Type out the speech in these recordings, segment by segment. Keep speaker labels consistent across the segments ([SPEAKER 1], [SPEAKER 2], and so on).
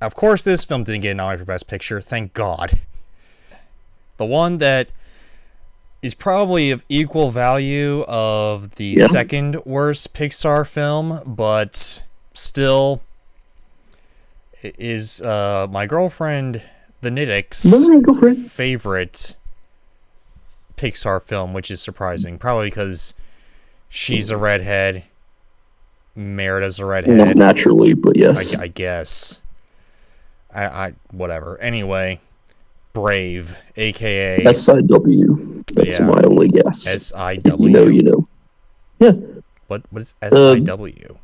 [SPEAKER 1] Of course, this film didn't get a nomination for Best Picture. Thank God. The one that is probably of equal value of the second worst Pixar film, but still is my girlfriend, the Nittick's favorite Pixar film, which is surprising. Probably because she's a redhead, Merida's a redhead.
[SPEAKER 2] Not naturally, but yes.
[SPEAKER 1] I guess. I whatever. Anyway, Brave, a.k.a.
[SPEAKER 2] SIW. That's my only guess.
[SPEAKER 1] SIW?
[SPEAKER 2] You know. Yeah.
[SPEAKER 1] What is SIW?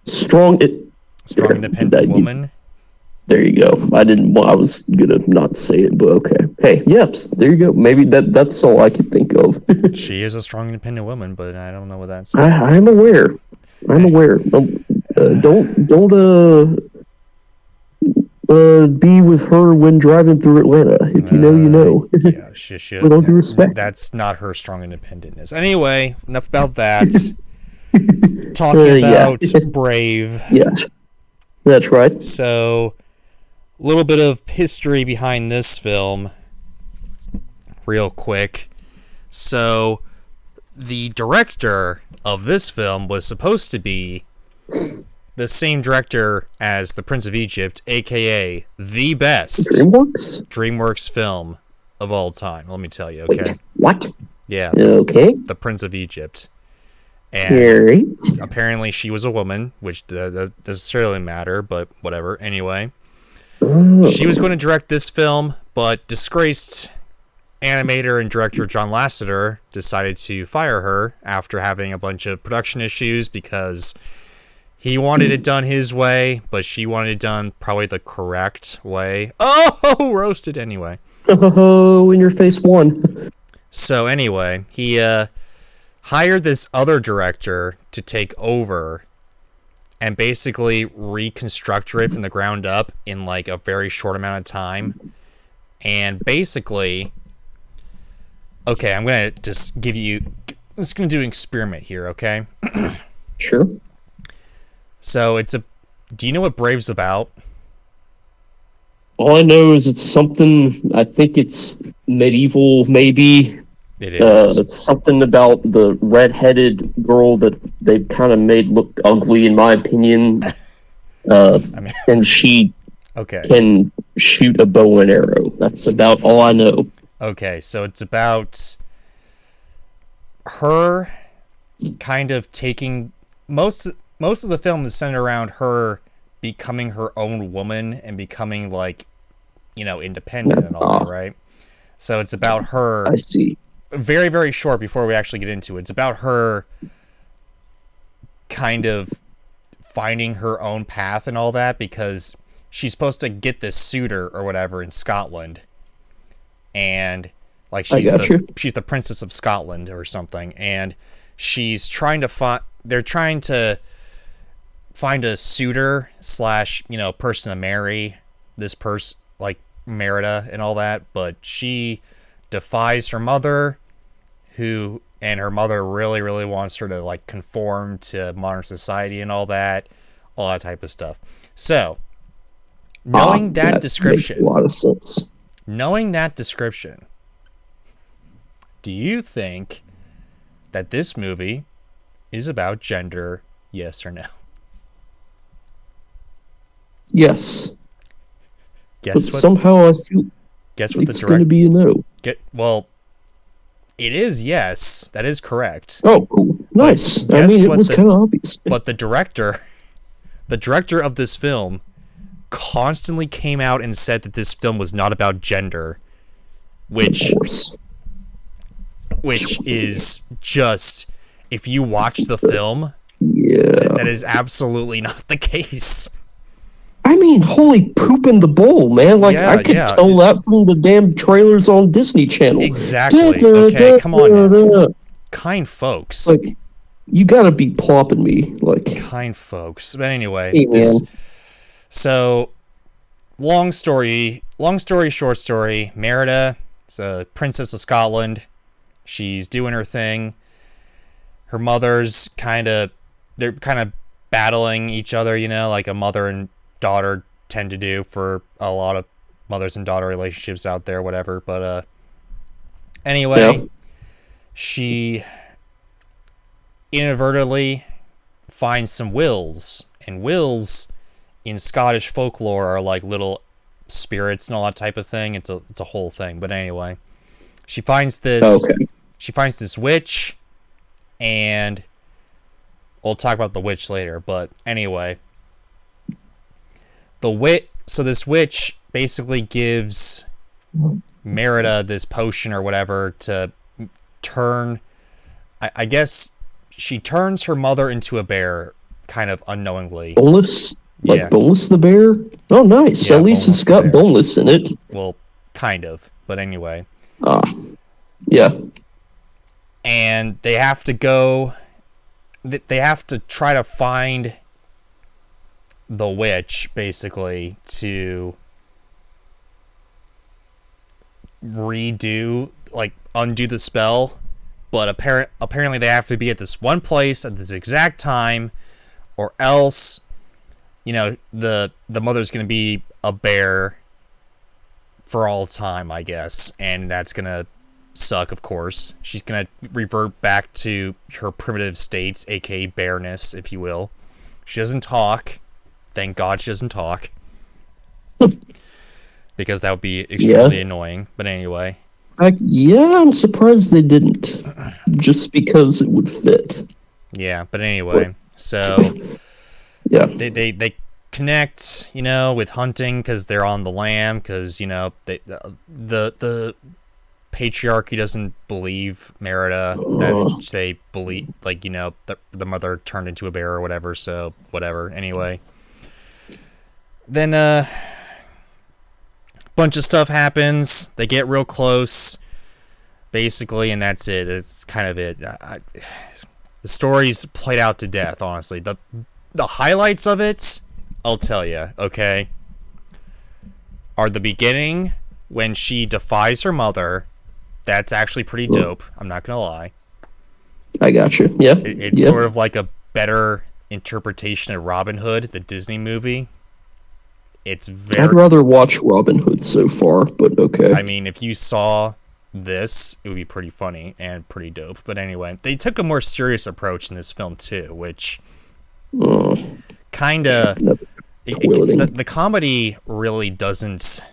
[SPEAKER 2] Strong
[SPEAKER 1] Independent Woman?
[SPEAKER 2] There you go. I was gonna not say it, but okay. Hey, yep, there you go. Maybe that's all I could think of.
[SPEAKER 1] She is a strong independent woman, but I don't know what that's.
[SPEAKER 2] I'm aware. Don't be with her when driving through Atlanta. If you know, you know.
[SPEAKER 1] Yeah, she should.
[SPEAKER 2] With all due respect.
[SPEAKER 1] That's not her strong independentness. Anyway, enough about that. Talking about Brave.
[SPEAKER 2] Yes, that's right.
[SPEAKER 1] So, a little bit of history behind this film, real quick. So, the director of this film was supposed to be the same director as The Prince of Egypt, aka the best DreamWorks film of all time. Let me tell you, okay?
[SPEAKER 2] Wait, what?
[SPEAKER 1] Yeah.
[SPEAKER 2] Okay.
[SPEAKER 1] The Prince of Egypt. And apparently she was a woman, which doesn't necessarily matter, but whatever. Anyway, she was going to direct this film, but disgraced animator and director John Lasseter decided to fire her after having a bunch of production issues because he wanted it done his way, but she wanted it done probably the correct way. Oh, roasted anyway.
[SPEAKER 2] Oh, in your face one.
[SPEAKER 1] So anyway, he hired this other director to take over and basically reconstruct it from the ground up in like a very short amount of time. And basically, okay, I'm going to just give you, I'm just going to do an experiment here, okay?
[SPEAKER 2] Sure.
[SPEAKER 1] So do you know what Brave's about?
[SPEAKER 2] All I know is it's something, I think it's medieval, maybe.
[SPEAKER 1] It is.
[SPEAKER 2] Something about the red-headed girl that they've kind of made look ugly, in my opinion. And she can shoot a bow and arrow. That's about all I know.
[SPEAKER 1] Okay, so it's about her kind of taking most of the film is centered around her becoming her own woman and becoming like, independent and all that, right? So it's about her.
[SPEAKER 2] I see.
[SPEAKER 1] Very, very short before we actually get into it. It's about her kind of finding her own path and all that because she's supposed to get this suitor or whatever in Scotland. And like she's the Princess of Scotland or something. And she's trying to they're trying to find a suitor / person to marry this person, like Merida and all that, but she defies her mother, and her mother really, really wants her to like conform to modern society and all that type of stuff. So, knowing that description,
[SPEAKER 2] makes a lot of sense.
[SPEAKER 1] Knowing that description, do you think that this movie is about gender? Yes or no?
[SPEAKER 2] Yes.
[SPEAKER 1] Somehow
[SPEAKER 2] I feel
[SPEAKER 1] guess what
[SPEAKER 2] it's going to be a no.
[SPEAKER 1] It is yes. That is correct.
[SPEAKER 2] Oh, cool. Nice. I mean, it was kind of obvious.
[SPEAKER 1] But the director of this film constantly came out and said that this film was not about gender, which is just, if you watch the film, that is absolutely not the case.
[SPEAKER 2] I mean, holy poop in the bowl, man. Like, I could tell that from the damn trailers on Disney Channel.
[SPEAKER 1] Exactly. Okay, come on now. Kind folks.
[SPEAKER 2] Like, you gotta be plopping me. Like,
[SPEAKER 1] kind folks. But anyway, so, long story, short story, Merida is a princess of Scotland. She's doing her thing. Her mother's they're kind of battling each other, like a mother and daughter tend to do for a lot of mothers and daughter relationships out there, whatever. But anyway, she inadvertently finds some wills, and wills in Scottish folklore are like little spirits and all that type of thing. It's a whole thing. But anyway, she finds this. Okay. She finds this witch, and we'll talk about the witch later. But anyway, so this witch basically gives Merida this potion or whatever to turn. I guess she turns her mother into a bear, kind of unknowingly.
[SPEAKER 2] Boneless? Like Boneless the bear? Oh, nice. Yeah, at least it's got Boneless in it.
[SPEAKER 1] Well, kind of. But anyway.
[SPEAKER 2] Yeah.
[SPEAKER 1] And they have to go. They have to try to find the witch, basically, to undo the spell. But apparently they have to be at this one place at this exact time, or else, the mother's going to be a bear for all time, I guess. And that's going to suck, of course. She's going to revert back to her primitive states, aka bareness, if you will. She doesn't talk. Thank God she doesn't talk. Because that would be extremely annoying. But anyway.
[SPEAKER 2] I'm surprised they didn't. Just because it would fit.
[SPEAKER 1] Yeah, but anyway. So
[SPEAKER 2] yeah,
[SPEAKER 1] they connect, with hunting because they're on the lam, because the patriarchy doesn't believe Merida that they believe, the mother turned into a bear or whatever. So whatever. Anyway, then bunch of stuff happens. They get real close, basically, and that's it. It's kind of it. The story's played out to death, honestly. The highlights of it, I'll tell you, okay, are the beginning when she defies her mother. That's actually pretty dope. I'm not gonna lie.
[SPEAKER 2] I got you. Yeah.
[SPEAKER 1] It's sort of like a better interpretation of Robin Hood, the Disney movie. I'd
[SPEAKER 2] rather watch Robin Hood so far, but okay.
[SPEAKER 1] I mean, if you saw this, it would be pretty funny and pretty dope. But anyway, they took a more serious approach in this film too, which kind of the comedy really doesn't.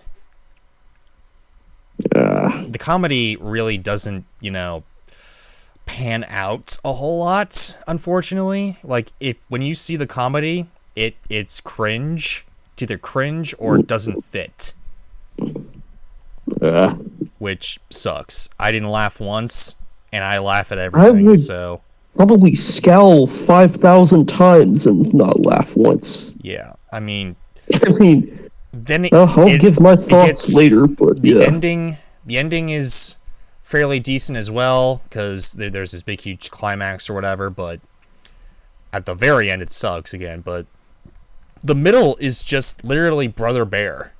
[SPEAKER 1] The comedy really doesn't, pan out a whole lot. Unfortunately, when you see the comedy, it's cringe. It's either cringe or it doesn't fit. Which sucks. I didn't laugh once, and I laugh at everything. I would
[SPEAKER 2] probably scowl 5,000 times and not laugh once.
[SPEAKER 1] Yeah, I mean,
[SPEAKER 2] then I'll give my thoughts later. But
[SPEAKER 1] the ending is fairly decent as well, because there's this big huge climax or whatever. But at the very end, it sucks again. But the middle is just literally Brother Bear.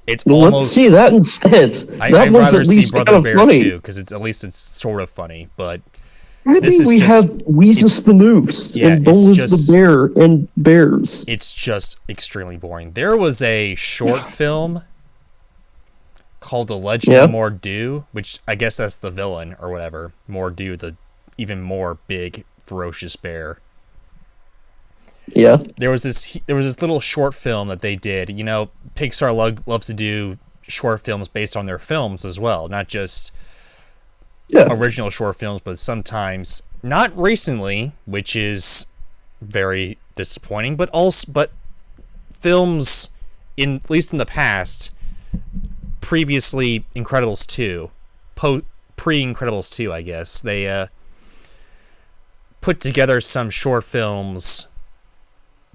[SPEAKER 1] It's almost.
[SPEAKER 2] Let's see that instead.
[SPEAKER 1] I'd rather see Brother Bear too, because at least it's sort of funny. But
[SPEAKER 2] we have Weezus the Moose and Boneless the Bear and Bears.
[SPEAKER 1] It's just extremely boring. There was a short film called The Legend of Mor'du, which I guess that's the villain or whatever. Mor'du, the even more big, ferocious bear.
[SPEAKER 2] Yeah.
[SPEAKER 1] There was this little short film that they did. Pixar loves to do short films based on their films as well, not just original short films, but sometimes not recently, which is very disappointing, but films at least in the past, previously Incredibles 2, pre-Incredibles 2, I guess, they put together some short films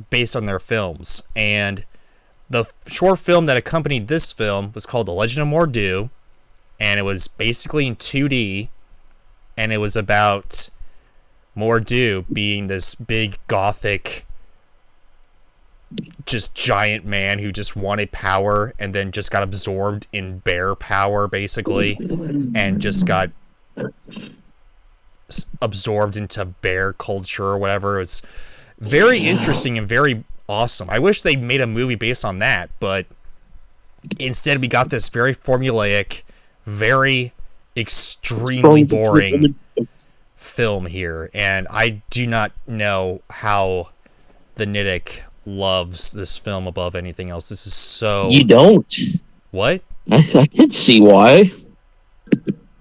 [SPEAKER 1] based on their films, and the short film that accompanied this film was called The Legend of Mor'du, and it was basically in 2D, and it was about Mor'du being this big gothic, just giant man who just wanted power and then just got absorbed in bear power, basically, and just got absorbed into bear culture or whatever. It was very interesting and very awesome. I wish they made a movie based on that, but instead we got this very formulaic, very extremely boring film here, and I do not know how the Nittick loves this film above anything else. This is so...
[SPEAKER 2] You don't.
[SPEAKER 1] What?
[SPEAKER 2] I can see why,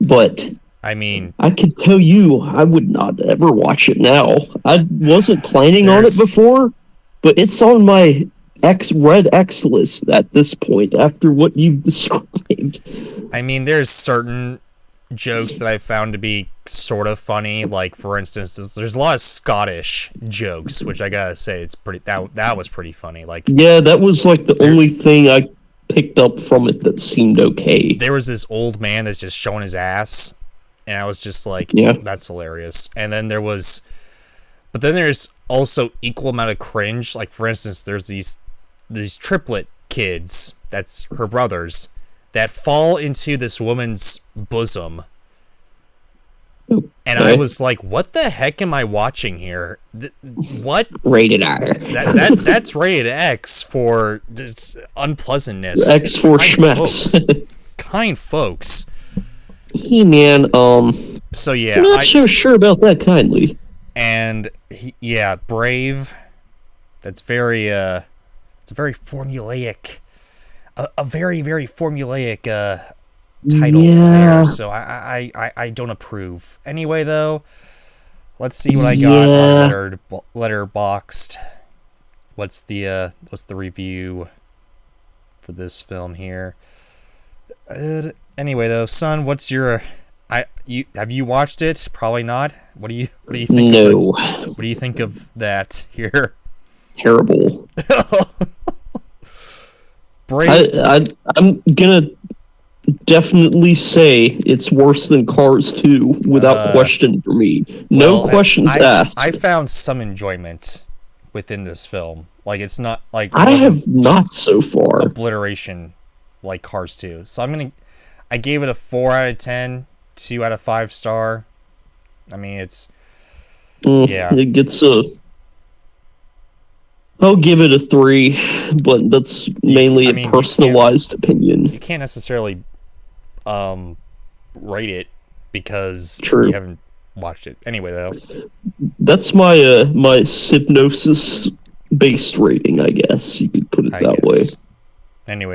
[SPEAKER 2] but...
[SPEAKER 1] I mean...
[SPEAKER 2] I can tell you, I would not ever watch it now. I wasn't planning on it before, but it's on my Red X list at this point, after what you've described.
[SPEAKER 1] I mean, there's certain jokes that I found to be sort of funny, like, for instance, there's a lot of Scottish jokes, which I gotta say, it's pretty... That was pretty funny. Like,
[SPEAKER 2] yeah, that was, like, the only thing I picked up from it that seemed okay.
[SPEAKER 1] There was this old man that's just showing his ass, and I was just like, that's hilarious. And then there's also equal amount of cringe. Like, for instance, there's these triplet kids, that's her brothers, that fall into this woman's bosom. And I was like, what the heck am I watching here? What?
[SPEAKER 2] Rated R.
[SPEAKER 1] That's rated X for unpleasantness.
[SPEAKER 2] X for schmecks.
[SPEAKER 1] Kind folks.
[SPEAKER 2] He-Man,
[SPEAKER 1] so yeah,
[SPEAKER 2] I'm not so sure about that kindly.
[SPEAKER 1] And Brave. That's very it's a very formulaic, a very very formulaic title there. So I don't approve. Anyway, though, let's see what I got on Letterboxd. What's the review for this film here? Anyway, though, son, what's your... have you watched it? Probably not. What do you think?
[SPEAKER 2] No.
[SPEAKER 1] What do you think of that here?
[SPEAKER 2] Terrible.
[SPEAKER 1] I'm
[SPEAKER 2] gonna definitely say it's worse than Cars 2 without question for me. No questions asked.
[SPEAKER 1] I found some enjoyment within this film. Like, it's not like...
[SPEAKER 2] I have not so far.
[SPEAKER 1] Obliteration like Cars 2. So I gave it a 4 out of 10, 2 out of 5 star. I mean, it's...
[SPEAKER 2] It gets I'll give it a 3, but that's mainly a personalized opinion.
[SPEAKER 1] You can't necessarily rate it because
[SPEAKER 2] you
[SPEAKER 1] haven't watched it. Anyway, though.
[SPEAKER 2] That's my my Sypnosis based rating, I guess. You could put it that way.
[SPEAKER 1] Anyway.